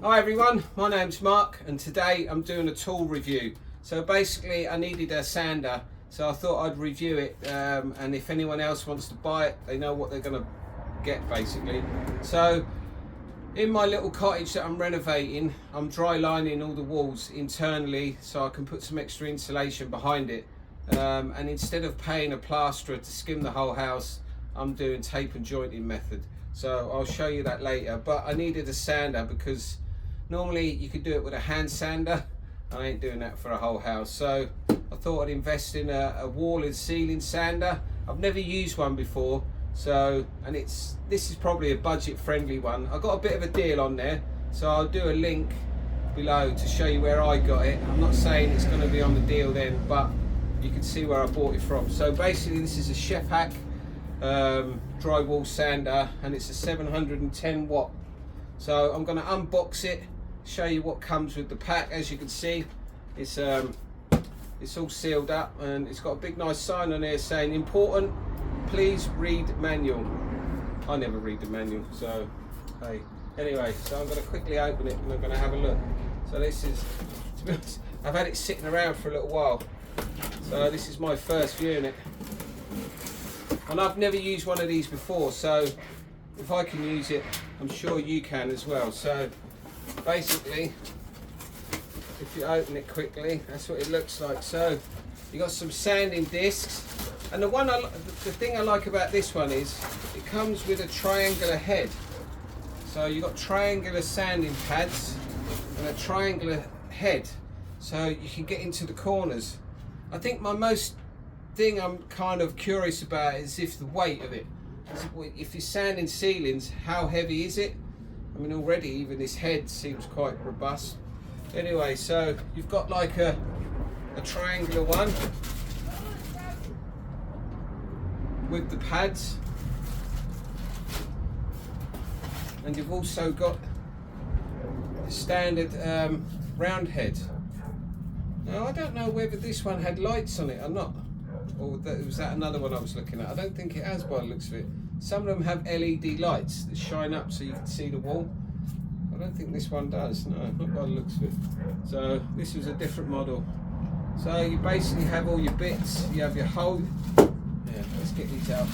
Hi everyone, my name's Mark and today I'm doing a tool review. So basically I needed a sander, so I thought I'd review it, and if anyone else wants to buy it, they know what they're going to get basically. So in my little cottage that I'm renovating, I'm dry lining all the walls internally so I can put some extra insulation behind it, and instead of paying a plasterer to skim the whole house, I'm doing tape and jointing method. So I'll show you that later, but I needed a sander because normally you could do it with a hand sander. I ain't doing that for a whole house, so I thought I'd invest in a wall and ceiling sander. I've never used one before, so this is probably a budget friendly one. I got a bit of a deal on there, so I'll do a link below to show you where I got it. I'm not saying it's going to be on the deal then, but you can see where I bought it from. So basically this is a Scheppach drywall sander and it's a 710 watt. So I'm going to unbox it, show you what comes with the pack. As you can see, it's all sealed up and it's got a big nice sign on there saying important, please read manual. I never read the manual, so hey. Anyway, so I'm going to quickly open it and I'm going to have a look. So this is, to be honest, I've had it sitting around for a little while, so this is my first view in it. And I've never used one of these before, so if I can use it, I'm sure you can as well. So basically, if you open it quickly, that's what it looks like. So you got some sanding discs, and the thing I like about this one is it comes with a triangular head. So you've got triangular sanding pads and a triangular head, so you can get into the corners. I think my most thing I'm kind of curious about is if the weight of it. If you're sanding ceilings, how heavy is it? I mean, already even this head seems quite robust. Anyway, so you've got like a triangular one with the pads, and you've also got the standard round head. Now I don't know whether this one had lights on it or not, or was that another one I was looking at. I don't think it has by the looks of it. Some of them have LED lights that shine up so you can see the wall. I don't think this one does, no, not by the looks of it. So this was a different model. So you basically have all your bits. You have your hole. Yeah, let's get these out.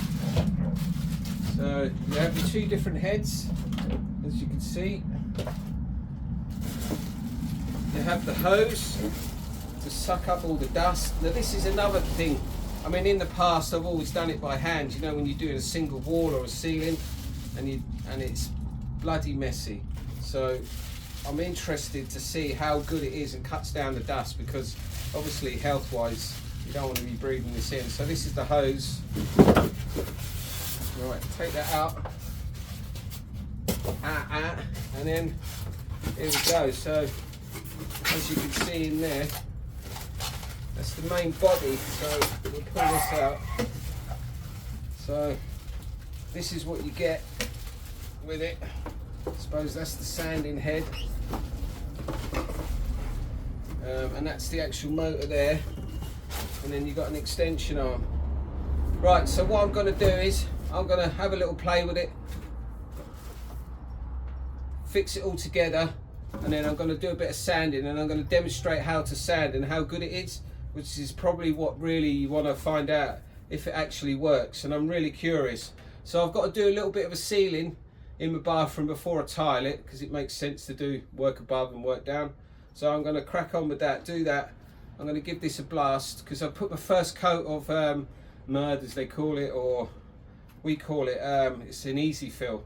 So you have your two different heads, as you can see. You have the hose to suck up all the dust. Now this is another thing. I mean, in the past I've always done it by hand, you know, when you're doing a single wall or a ceiling and it's bloody messy. So I'm interested to see how good it is and cuts down the dust, because obviously health wise you don't want to be breathing this in. So this is the hose. Right, take that out. And then here we go. So as you can see in there, that's the main body, so we'll pull this out. So this is what you get with it. I suppose that's the sanding head, and that's the actual motor there, and then you've got an extension arm. Right, so what I'm going to do is I'm going to have a little play with it, fix it all together, and then I'm going to do a bit of sanding, and I'm going to demonstrate how to sand and how good it is, which is probably what really you want to find out, if it actually works. And I'm really curious. So I've got to do a little bit of a ceiling in my bathroom before I tile it, because it makes sense to do work above and work down. So I'm going to crack on with that, do that. I'm going to give this a blast, because I put my first coat of mud, as they call it, or we call it, it's an easy fill,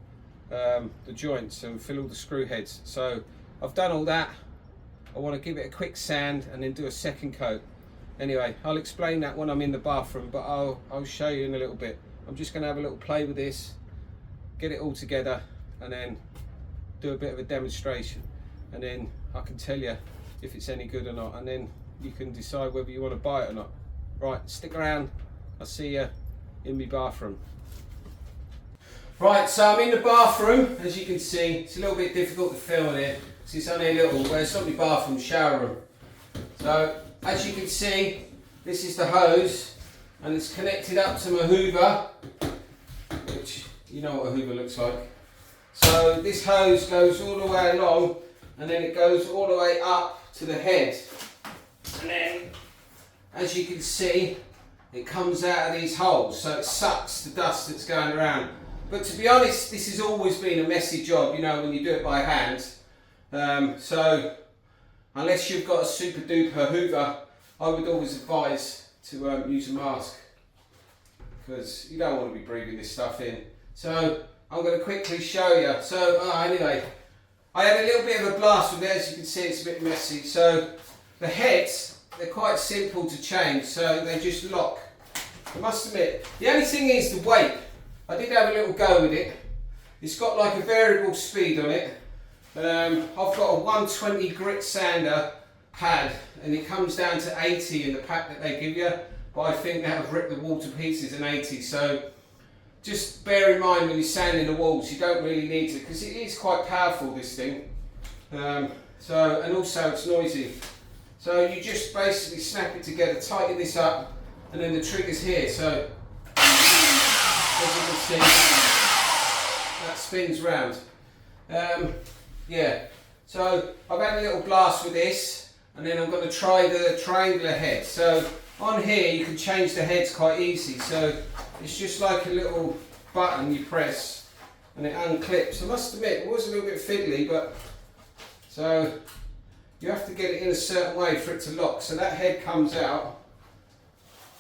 the joints, and fill all the screw heads. So I've done all that. I want to give it a quick sand and then do a second coat. Anyway, I'll explain that when I'm in the bathroom, but I'll show you in a little bit. I'm just going to have a little play with this, get it all together, and then do a bit of a demonstration, and then I can tell you if it's any good or not, and then you can decide whether you want to buy it or not. Right, stick around. I'll see you in my bathroom. Right, so I'm in the bathroom. As you can see, it's a little bit difficult to film here, because it's only a little, well, it's not my bathroom, shower room. So as you can see, this is the hose, and it's connected up to my hoover, which you know what a hoover looks like. So this hose goes all the way along and then it goes all the way up to the head. And then, as you can see, it comes out of these holes, so it sucks the dust that's going around. But to be honest, this has always been a messy job, you know, when you do it by hand. So unless you've got a super duper hoover, I would always advise to use a mask, because you don't want to be breathing this stuff in. So I'm going to quickly show you. So anyway, I had a little bit of a blast with it. As you can see, it's a bit messy. So the heads, they're quite simple to change, so they just lock. I must admit, the only thing is the weight. I did have a little go with it. It's got like a variable speed on it. I've got a 120 grit sander pad, and it comes down to 80 in the pack that they give you, but I think that would rip the wall to pieces in 80. So just bear in mind when you're sanding the walls, you don't really need to, because it is quite powerful, this thing. And also it's noisy. So you just basically snap it together, tighten this up, and then the trigger's here. So as you can see, that spins round. Yeah, so I've had a little blast with this, and then I'm going to try the triangular head. So on here you can change the heads quite easy. So it's just like a little button you press and it unclips. I must admit, it was a little bit fiddly, but so you have to get it in a certain way for it to lock. So that head comes out,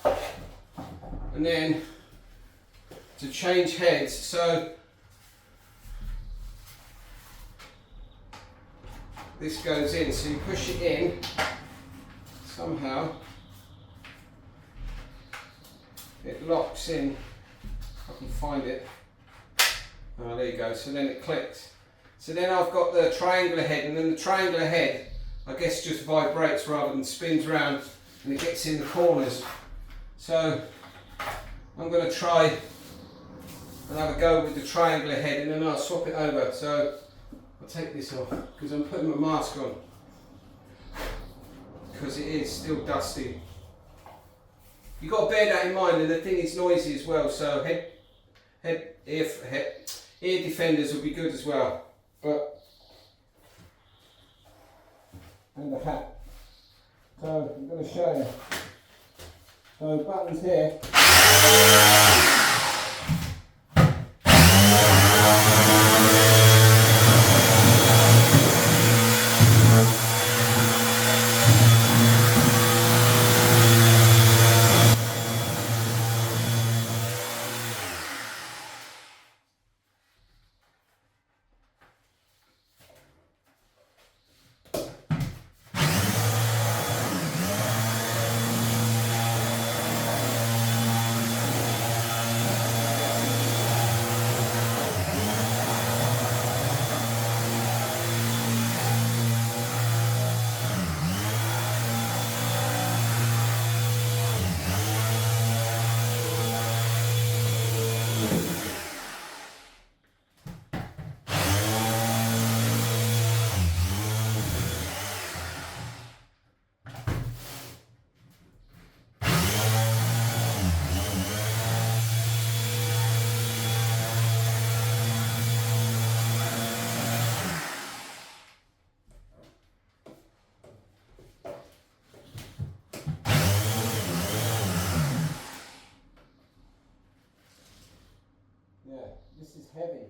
and then to change heads, so this goes in, so you push it in somehow, it locks in. I can find it. Oh, there you go. So then it clicks. So then I've got the triangular head, and then the triangular head, I guess, just vibrates rather than spins round, and it gets in the corners. So I'm going to try and have a go with the triangular head, and then I'll swap it over. So I'll take this off because I'm putting my mask on, because it is still dusty. You've got to bear that in mind, and the thing is noisy as well, so ear defenders will be good as well. And the hat. So I'm going to show you. So buttons here. This is heavy.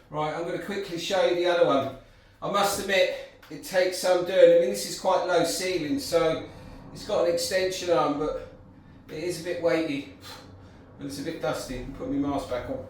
Right, I'm going to quickly show you the other one. I must admit, it takes some doing. I mean, this is quite low ceiling, so it's got an extension arm, but it is a bit weighty and it's a bit dusty. I'll put my mask back on.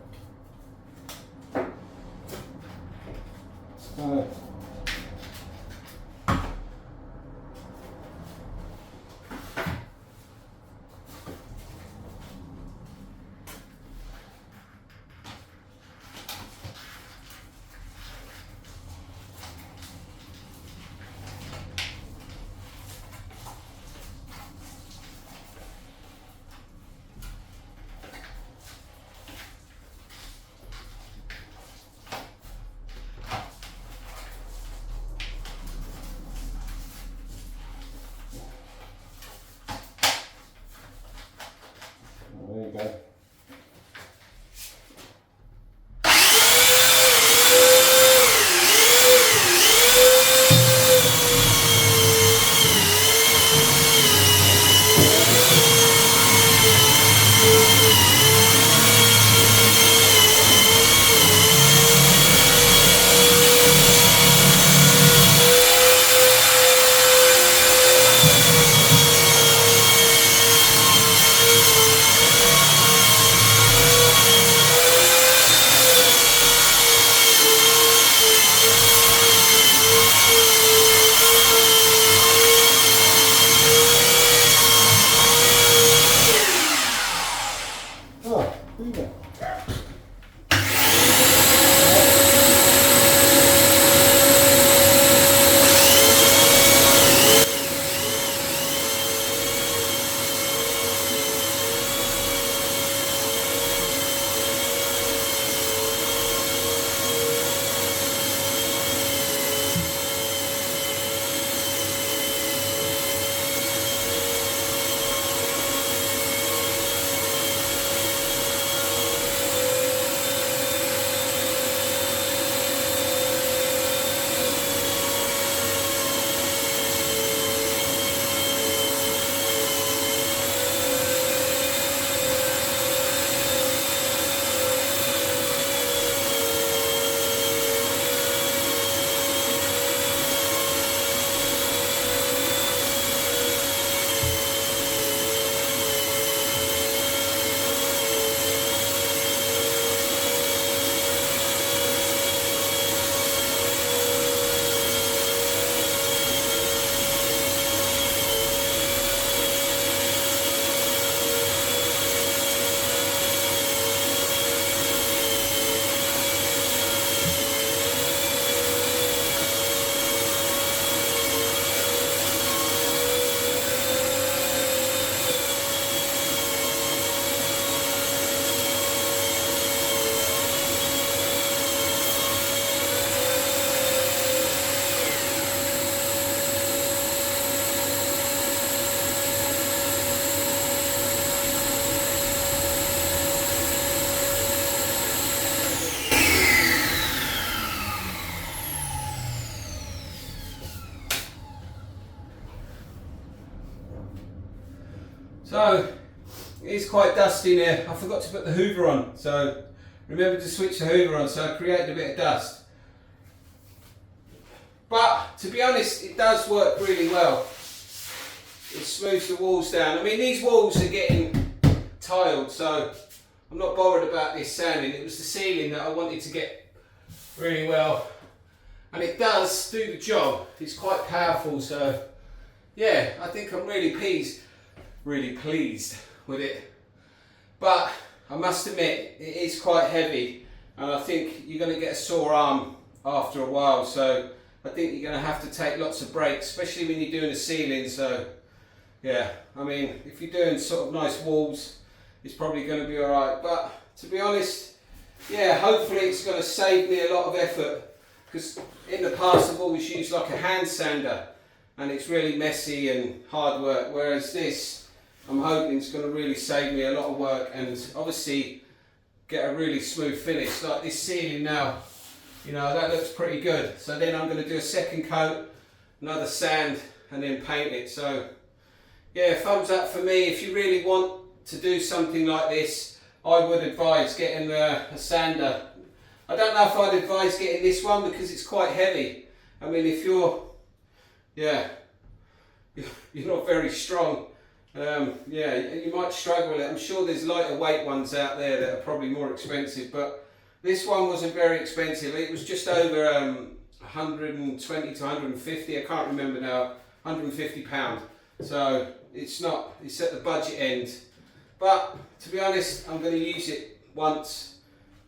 So it's quite dusty in here. I forgot to put the hoover on, so remember to switch the hoover on, so I created a bit of dust. But to be honest, it does work really well. It smooths the walls down. I mean, these walls are getting tiled, so I'm not bothered about this sanding. It was the ceiling that I wanted to get really well, and it does do the job. It's quite powerful, so yeah, I think I'm really pleased with it. But I must admit, it is quite heavy, and I think you're going to get a sore arm after a while, so I think you're going to have to take lots of breaks, especially when you're doing a ceiling. So yeah, I mean, if you're doing sort of nice walls, it's probably going to be alright. But to be honest, yeah, hopefully it's going to save me a lot of effort, because in the past I've always used like a hand sander and it's really messy and hard work, whereas this, I'm hoping it's going to really save me a lot of work and obviously get a really smooth finish. Like this ceiling now, you know, that looks pretty good. So then I'm going to do a second coat, another sand, and then paint it. So yeah, thumbs up for me. If you really want to do something like this, I would advise getting a sander. I don't know if I'd advise getting this one because it's quite heavy. I mean, if you're not very strong, yeah, you might struggle with it. I'm sure there's lighter weight ones out there that are probably more expensive, but this one wasn't very expensive. It was just over 120 to 150, I can't remember now, £150. So it's at the budget end. But to be honest, I'm going to use it once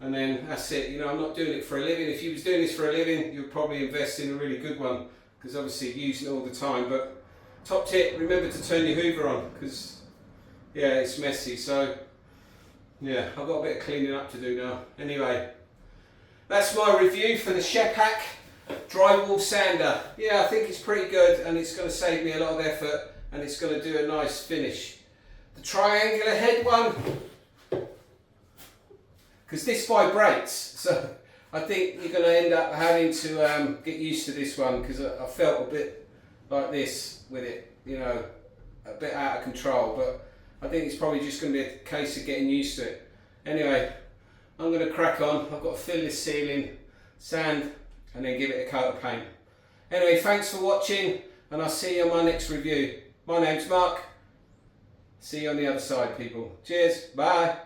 and then that's it. You know, I'm not doing it for a living. If you was doing this for a living, you'd probably invest in a really good one, because obviously you're using it all the time. But top tip, remember to turn your hoover on, because yeah, it's messy. So yeah, I've got a bit of cleaning up to do now. Anyway, that's my review for the Scheppach drywall sander. Yeah, I think it's pretty good, and it's going to save me a lot of effort, and it's going to do a nice finish. The triangular head one, because this vibrates, so I think you're going to end up having to get used to this one, because I felt a bit like this with it, you know, a bit out of control, but I think it's probably just going to be a case of getting used to it. Anyway, I'm going to crack on. I've got to fill this ceiling, sand, and then give it a coat of paint. Anyway, thanks for watching, and I'll see you on my next review. My name's Mark. See you on the other side, people. Cheers. Bye.